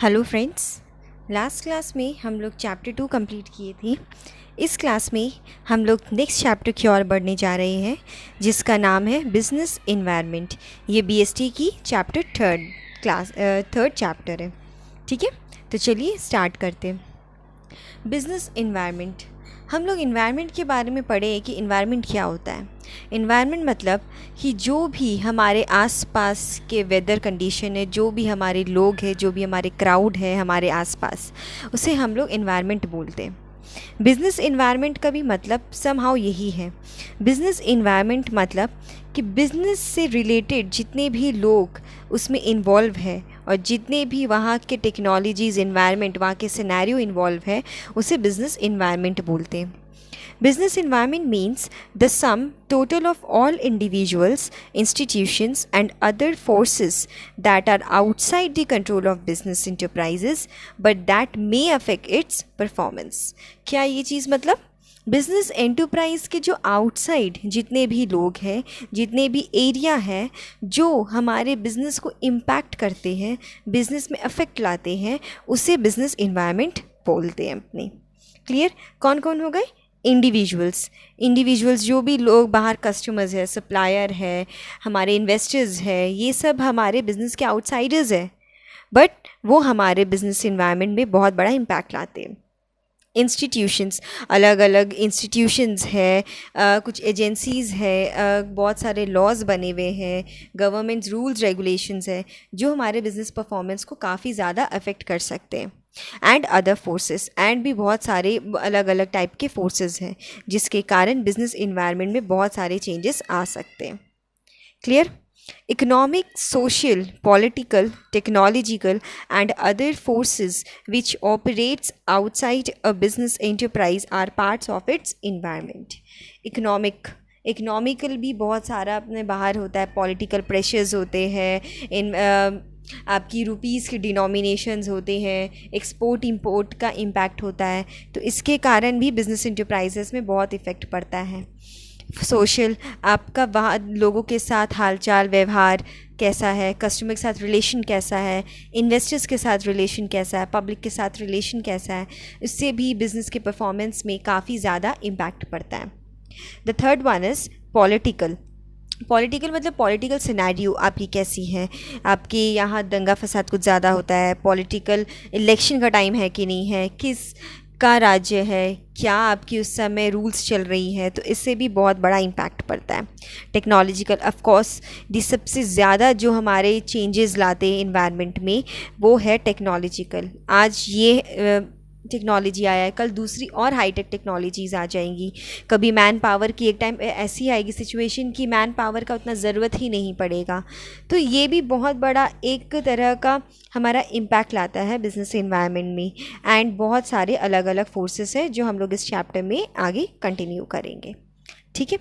Hello friends, last class में हम लोग चैप्टर 2 कंप्लीट किए थे। इस क्लास में हम लोग नेक्स्ट चैप्टर की ओर बढ़ने जा रहे हैं, जिसका नाम है बिजनेस इन्वायरमेंट। ये बीएसटी की चैप्टर थर्ड चैप्टर है। ठीक है, तो चलिए स्टार्ट करते हैं। बिजनेस इन्वायरमेंट, हम लोग इन्वायरमेंट के बारे में पढ़े कि इन्वायरमेंट क्या होता है। इन्वायरमेंट मतलब कि जो भी हमारे आसपास के वेदर कंडीशन है, जो भी हमारे लोग हैं, जो भी हमारे क्राउड है हमारे आसपास, उसे हम लोग इन्वायरमेंट बोलते हैं। बिजनेस इन्वायरमेंट का भी मतलब समहाउ यही है। बिजनेस इन्वायरमेंट मतलब कि बिजनेस से रिलेटेड जितने भी लोग उसमें इन्वॉल्व है और जितने भी वहाँ के टेक्नोलॉजीज़ इन्वायरमेंट, वहाँ के सिनेरियो इन्वॉल्व है, उसे बिजनेस इन्वायरमेंट बोलते हैं। Business environment means the sum total of all individuals, institutions, and other forces that are outside the control of business enterprises but that may affect its performance. क्या ये चीज़ मतलब business enterprise के जो outside जितने भी लोग हैं, जितने भी एरिया हैं जो हमारे बिजनेस को इम्पैक्ट करते हैं, बिजनेस में अफेक्ट लाते हैं, उसे बिजनेस इन्वायरमेंट बोलते हैं अपने। क्लियर? कौन कौन हो गए? इंडिविजुअल्स जो भी लोग बाहर कस्टमर्स है, सप्लायर है, हमारे इन्वेस्टर्स है, ये सब हमारे बिजनेस के आउटसाइडर्स है, बट वो हमारे बिजनेस इन्वायरमेंट में बहुत बड़ा इम्पैक्ट लाते हैं। इंस्टीट्यूशंस, अलग अलग इंस्टीट्यूशंस है, कुछ एजेंसीज़ है, बहुत सारे लॉज बने हुए हैं, गवर्नमेंट रूल्स रेगुलेशंस है जो हमारे बिजनेस परफॉर्मेंस को काफ़ी ज़्यादा अफेक्ट कर सकते हैं। एंड अदर फोर्सेस, एंड भी बहुत सारे अलग अलग टाइप के फोर्सेस हैं जिसके कारण बिजनेस इन्वायरमेंट में बहुत सारे चेंजेस आ सकते हैं। Clear? Economic, social, political, technological, and other forces which operates outside a business enterprise are parts of its environment. Economical भी बहुत सारा अपने बाहर होता है, पॉलिटिकल प्रेशर्स होते हैं, इन आपकी रुपीज़ के डिनोमिनेशंस होते हैं, एक्सपोर्ट इंपोर्ट का इम्पैक्ट होता है, तो इसके कारण भी बिजनेस इंटरप्राइजेस में बहुत इफ़ेक्ट पड़ता है। सोशल, आपका वहाँ लोगों के साथ हालचाल व्यवहार कैसा है, कस्टमर के साथ रिलेशन कैसा है, इन्वेस्टर्स के साथ रिलेशन कैसा है, पब्लिक के साथ रिलेशन कैसा है, इससे भी बिज़नेस के परफॉर्मेंस में काफ़ी ज़्यादा इम्पैक्ट पड़ता है। The third one is political मतलब पॉलिटिकल सिनेरियो आपकी कैसी है, आपके यहाँ दंगा फसाद कुछ ज़्यादा होता है, पॉलिटिकल इलेक्शन का टाइम है कि नहीं है, किस का राज्य है, क्या आपकी उस समय रूल्स चल रही हैं, तो इससे भी बहुत बड़ा इम्पैक्ट पड़ता है। टेक्नोलॉजिकल, ऑफ कोर्स दी सबसे ज़्यादा जो हमारे चेंजेस लाते हैं इन्वायरमेंट में वो है टेक्नोलॉजिकल। आज ये टेक्नोलॉजी आया है, कल दूसरी और हाईटेक टेक्नोलॉजीज़ आ जाएंगी। कभी मैन पावर की एक टाइम ऐसी आएगी सिचुएशन कि मैन पावर का उतना ज़रूरत ही नहीं पड़ेगा, तो ये भी बहुत बड़ा एक तरह का हमारा इम्पैक्ट लाता है बिजनेस इन्वायरमेंट में। एंड बहुत सारे अलग अलग फोर्सेस हैं जो हम लोग इस चैप्टर में आगे कंटिन्यू करेंगे। ठीक है,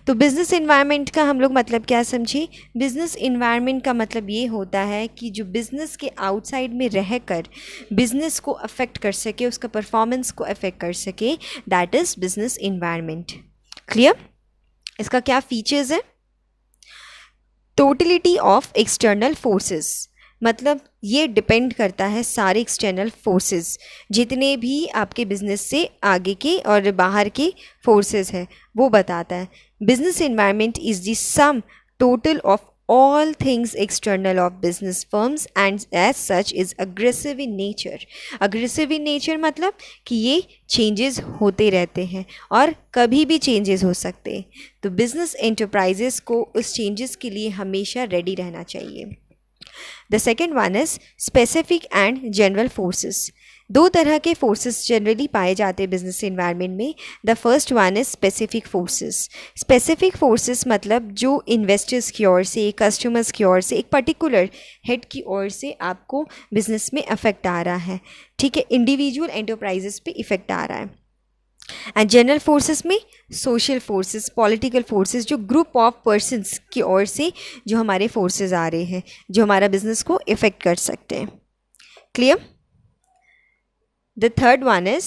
तो बिज़नेस इन्वायरमेंट का हम लोग मतलब क्या समझे? बिज़नेस इन्वायरमेंट का मतलब ये होता है कि जो बिज़नेस के आउटसाइड में रहकर बिज़नेस को अफेक्ट कर सके, उसका परफॉर्मेंस को अफेक्ट कर सके, that is business environment. Clear? इसका क्या फीचर्स है? टोटलिटी ऑफ एक्सटर्नल फोर्सेस, मतलब ये डिपेंड करता है सारे एक्सटर्नल फोर्सेस, जितने भी आपके बिजनेस से आगे के और बाहर के फोर्सेस है वो बताता है। Business environment is the sum total of all things external of business firms and as such is aggressive in nature. aggressive in nature मतलब कि ये changes होते रहते हैं और कभी भी changes हो सकते हैं, तो business enterprises को उस changes के लिए हमेशा ready रहना चाहिए। The second one is specific and general forces. दो तरह के फोर्सेस जनरली पाए जाते हैं बिजनेस इन्वायरमेंट में। The first one is specific forces. Specific forces मतलब जो इन्वेस्टर्स की ओर से, कस्टमर्स की ओर से, एक पर्टिकुलर हेड की ओर से आपको बिजनेस में अफेक्ट आ रहा है। ठीक है, इंडिविजुअल एंटरप्राइजेस पे इफेक्ट आ रहा है। एंड जनरल फोर्सेस में सोशल फोर्सेस, पॉलिटिकल फोर्सेस, जो ग्रुप ऑफ पर्सन्स की ओर से जो हमारे फोर्सेस आ रहे हैं, जो हमारा बिजनेस को इफेक्ट कर सकते हैं। Clear? The third one is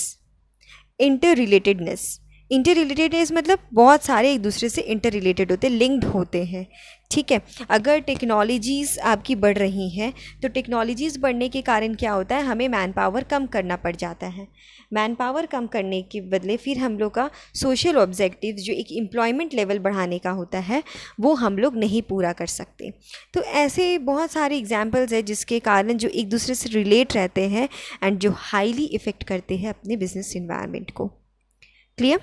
interrelatedness. Inter related is मतलब बहुत सारे एक दूसरे से इंटर रिलेटेड होते हैं, लिंक्ड होते हैं, ठीक है। अगर टेक्नोलॉजीज़ आपकी बढ़ रही हैं तो टेक्नोलॉजीज़ बढ़ने के कारण क्या होता है, हमें मैन पावर कम करना पड़ जाता है। मैन पावर कम करने के बदले फिर हम लोग का सोशल ऑब्जेक्टिव जो एक एम्प्लॉयमेंट लेवल बढ़ाने का होता है वो हम लोग नहीं पूरा कर सकते। तो ऐसे बहुत सारे एग्जांपल्स हैं जिसके कारण जो एक दूसरे से रिलेट रहते हैं एंड जो हाईली इफ़ेक्ट करते हैं अपने बिजनेस इन्वायरमेंट को। Clear?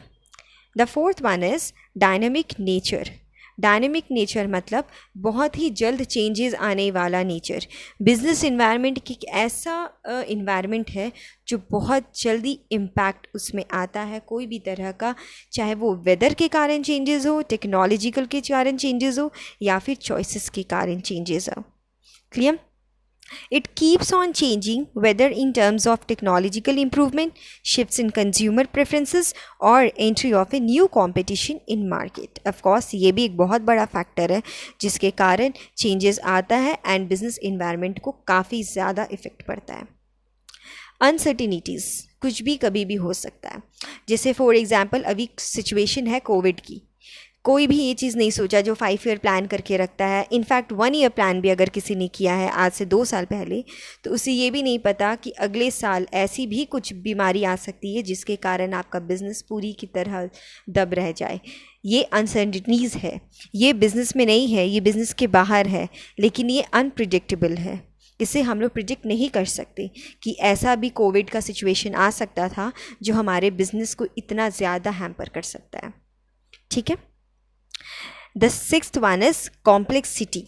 The fourth one is dynamic nature. Dynamic nature मतलब बहुत ही जल्द चेंजेस आने वाला नेचर। बिजनेस इन्वायरमेंट की एक ऐसा इन्वायरमेंट है जो बहुत जल्दी इम्पैक्ट उसमें आता है कोई भी तरह का, चाहे वो वेदर के कारण चेंजेस हो, टेक्नोलॉजिकल के कारण चेंजेस हो या फिर चॉइसेस के कारण चेंजेस हो। Clear? It keeps on changing, whether in terms of technological improvement, shifts in consumer preferences, or entry of a new competition in market. Of course, ये भी एक बहुत बड़ा फैक्टर है जिसके कारण चेंजेस आता है एंड बिजनेस इन्वायरमेंट को काफ़ी ज़्यादा इफ़ेक्ट पड़ता है। अनसर्टिनिटीज़ कुछ भी कभी भी हो सकता है, जैसे फॉर एग्जांपल अभी सिचुएशन है कोविड की। कोई भी ये चीज़ नहीं सोचा जो 5 ईयर प्लान करके रखता है, इनफैक्ट 1 ईयर प्लान भी अगर किसी ने किया है आज से 2 साल पहले, तो उसे ये भी नहीं पता कि अगले साल ऐसी भी कुछ बीमारी आ सकती है जिसके कारण आपका बिज़नेस पूरी की तरह दब रह जाए। ये अनसर्टिनिटीज़ है, ये बिज़नेस में नहीं है, ये बिज़नेस के बाहर है, लेकिन ये अनप्रिडिक्टेबल है। इसे हम लोग प्रिडिक्ट नहीं कर सकते कि ऐसा भी कोविड का सिचुएशन आ सकता था जो हमारे बिज़नेस को इतना ज़्यादा हैम्पर कर सकता है। ठीक है। The sixth one is complexity.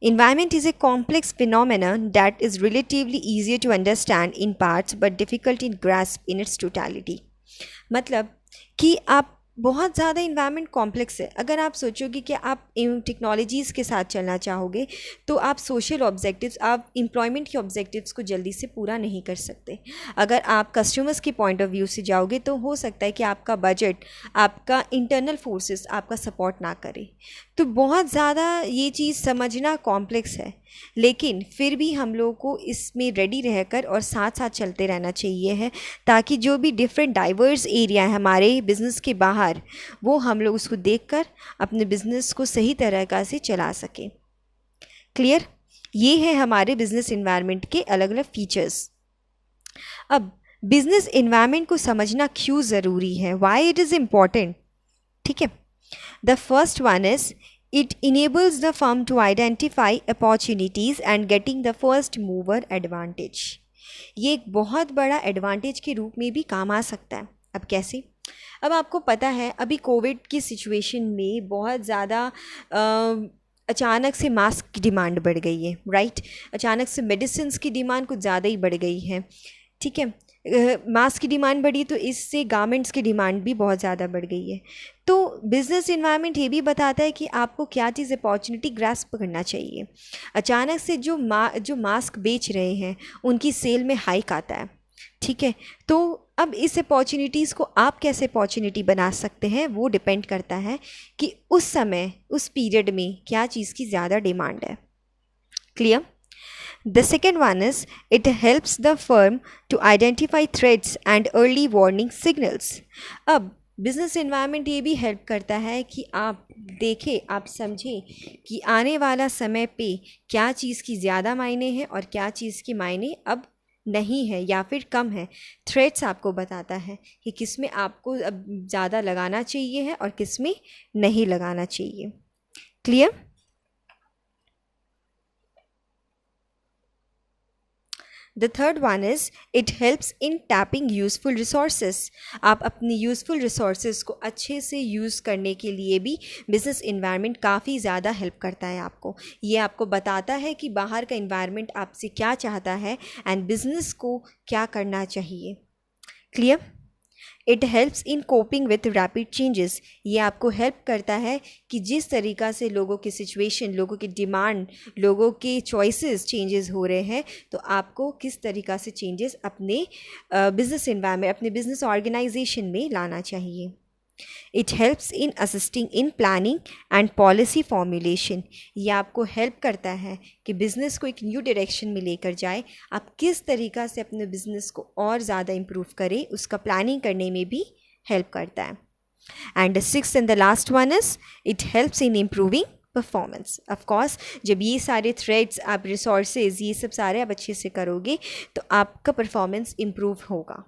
Environment is a complex phenomenon that is relatively easier to understand in parts but difficult in grasp in its totality. मतलब कि आप बहुत ज़्यादा इन्वायरमेंट कॉम्प्लेक्स है। अगर आप सोचोगे कि आप टेक्नोलॉजीज़ के साथ चलना चाहोगे तो आप सोशल ऑब्जेक्टिव्स, आप एम्प्लॉयमेंट के ऑब्जेक्टिव्स को जल्दी से पूरा नहीं कर सकते। अगर आप कस्टमर्स के पॉइंट ऑफ व्यू से जाओगे तो हो सकता है कि आपका बजट, आपका इंटरनल फोर्सेस आपका सपोर्ट ना करे। तो बहुत ज़्यादा ये चीज़ समझना कॉम्प्लेक्स है, लेकिन फिर भी हम लोगों को इसमें रेडी रहकर और साथ साथ चलते रहना चाहिए है, ताकि जो भी डिफरेंट डाइवर्स एरिया है हमारे बिज़नेस के बाहर, वो हम लोग उसको देखकर अपने बिज़नेस को सही तरीक़ा से चला सकें। क्लियर? ये है हमारे बिज़नेस इन्वायरमेंट के अलग अलग फीचर्स। अब बिज़नेस इन्वायरमेंट को समझना क्यों ज़रूरी है, वाई इट इज़ इम्पॉर्टेंट। ठीक है। The first one is it enables the firm to identify opportunities and getting the first mover advantage. ये एक बहुत बड़ा एडवांटेज के रूप में भी काम आ सकता है। अब कैसे? अब आपको पता है अभी कोविड की सिचुएशन में बहुत ज़्यादा अचानक से मास्क की डिमांड बढ़ गई है, राइट? अचानक से मेडिसिन्स की डिमांड कुछ ज़्यादा ही बढ़ गई है। ठीक है। मास्क की डिमांड बढ़ी तो इससे गारमेंट्स की डिमांड भी बहुत ज़्यादा बढ़ गई है। तो बिज़नेस इन्वायरमेंट ये भी बताता है कि आपको क्या चीज़ अपॉर्चुनिटी ग्रास्प करना चाहिए। अचानक से जो मास्क बेच रहे हैं उनकी सेल में हाइक आता है। ठीक है। तो अब इस अपॉर्चुनिटीज़ को आप कैसे अपॉर्चुनिटी बना सकते हैं वो डिपेंड करता है कि उस समय उस पीरियड में क्या चीज़ की ज़्यादा डिमांड है। Clear? The second one is it helps the firm to identify threats and early warning signals. अब बिज़नेस इन्वायरमेंट ये भी हेल्प करता है कि आप देखें, आप समझें कि आने वाला समय पे क्या चीज़ की ज़्यादा मायने है और क्या चीज़ की मायने अब नहीं है या फिर कम है। थ्रेट्स आपको बताता है कि किस में आपको अब ज़्यादा लगाना चाहिए है और किस में नहीं लगाना चाहिए। Clear? The third one is it helps in tapping useful resources. आप अपनी यूज़फुल रिसोर्सेज को अच्छे से यूज़ करने के लिए भी बिज़नेस इन्वायरमेंट काफ़ी ज़्यादा हेल्प करता है आपको। ये आपको बताता है कि बाहर का इन्वायरमेंट आपसे क्या चाहता है एंड बिज़नेस को क्या करना चाहिए। Clear? It helps in coping with rapid changes. ये आपको हेल्प करता है कि जिस तरीक़ा से लोगों की सिचुएशन, लोगों की डिमांड, लोगों के चॉइसेस चेंजेस हो रहे हैं, तो आपको किस तरीक़ा से चेंजेस अपने बिज़नेस इन्वायरमेंट, अपने बिज़नेस ऑर्गेनाइजेशन में लाना चाहिए। It helps in assisting in planning and policy formulation. ये आपको हेल्प करता है कि बिज़नेस को एक न्यू डायरेक्शन में लेकर जाए। आप किस तरीक़ा से अपने बिज़नेस को और ज़्यादा इम्प्रूव करें, उसका प्लानिंग करने में भी हेल्प करता है। And the sixth and the last one is it helps in improving performance. Of course जब ये सारे थ्रेड्स, आप रिसोर्सेज, ये सब सारे आप अच्छे से करोगे तो आपका परफॉर्मेंस इम्प्रूव होगा।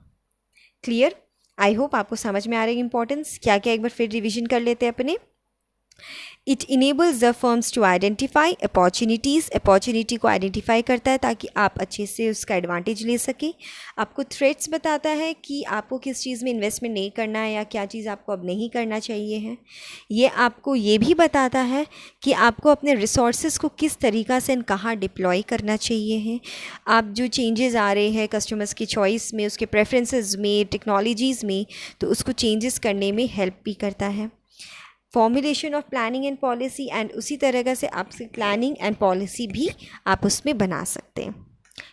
क्लियर? आई होप आपको समझ में आ रही है इंपॉर्टेंस। क्या क्या एक बार फिर रिविजन कर लेते हैं अपने। It enables the firms to identify opportunities, opportunity को आइडेंटिफाई करता है ताकि आप अच्छे से उसका एडवांटेज ले सकें। आपको थ्रेट्स बताता है कि आपको किस चीज़ में इन्वेस्टमेंट नहीं करना है या क्या चीज़ आपको अब नहीं करना चाहिए है। ये आपको ये भी बताता है कि आपको अपने रिसोर्सेज को किस तरीक़ा से कहाँ डिप्लॉय करना चाहिए है। आप जो चेंजेस आ रहे हैं कस्टमर्स की चॉइस में, उसके प्रेफरेंसेस में, टेक्नोलॉजीज़ में, तो उसको चेंजेस करने में हेल्प भी करता है। Formulation of planning and policy, and उसी तरह से आपसे प्लानिंग एंड पॉलिसी भी आप उसमें बना सकते हैं।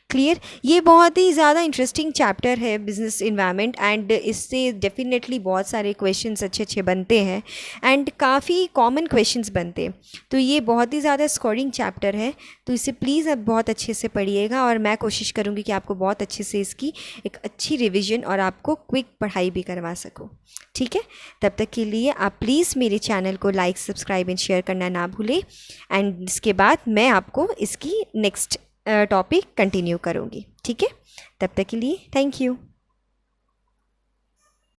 क्लियर? ये बहुत ही ज़्यादा इंटरेस्टिंग चैप्टर है बिजनेस इन्वायरमेंट, एंड इससे डेफिनेटली बहुत सारे क्वेश्चंस अच्छे अच्छे बनते हैं एंड काफ़ी कॉमन क्वेश्चंस बनते हैं। तो ये बहुत ही ज़्यादा स्कोरिंग चैप्टर है, तो इसे प्लीज़ आप बहुत अच्छे से पढ़िएगा और मैं कोशिश करूँगी कि आपको बहुत अच्छे से इसकी एक अच्छी रिविज़न और आपको क्विक पढ़ाई भी करवा सकूँ। ठीक है? तब तक के लिए आप प्लीज़ मेरे चैनल को लाइक, सब्सक्राइब एंड शेयर करना ना भूलें। एंड इसके बाद मैं आपको इसकी नेक्स्ट टॉपिक कंटिन्यू करूँगी। ठीक है? तब तक के लिए थैंक यू।